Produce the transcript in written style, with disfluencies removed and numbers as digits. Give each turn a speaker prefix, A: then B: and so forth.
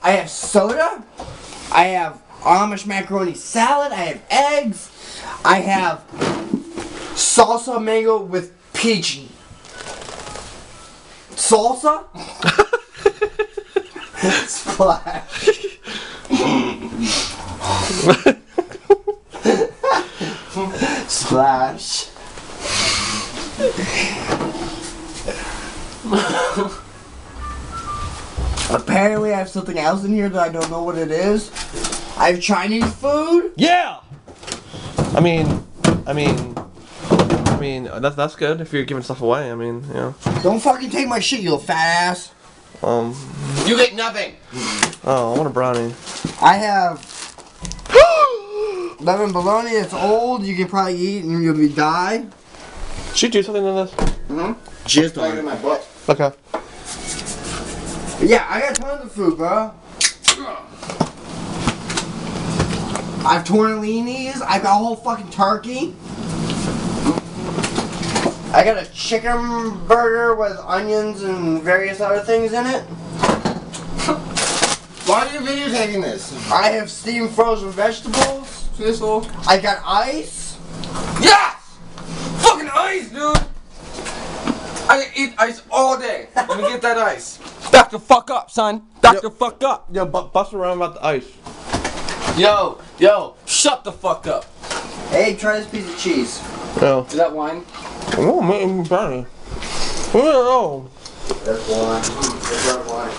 A: I have soda. I have Amish macaroni salad. I have eggs. I have salsa mango with peach salsa. Splash. Splash. Apparently I have something else in here that I don't know what it is. I have Chinese food.
B: Yeah! I mean, that's good if you're giving stuff away. I mean, you know.
A: Don't fucking take my shit, you little fat ass.
C: You get nothing.
B: Oh, I want a brownie.
A: I have lemon bologna. It's old. You can probably eat and you'll be die.
B: Should you do something to this?
A: Just
C: Right in my butt.
B: Okay.
A: Yeah, I got tons of food, bro. I have tortellinis. I got a whole fucking turkey. I got a chicken burger with onions and various other things in it.
C: Why are you videotaping this?
A: I have steamed frozen vegetables. I got ice.
C: Yes! Fucking ice, dude! I can eat ice all day. Let me get that ice. Back the fuck up, son. Back the fuck up.
B: Yeah, bust around about the ice.
C: Yo, shut the fuck up.
A: Hey, try this piece of cheese.
B: No.
C: Is that wine?
B: Oh, man, brownie. Oh.
A: That's wine. That's wine.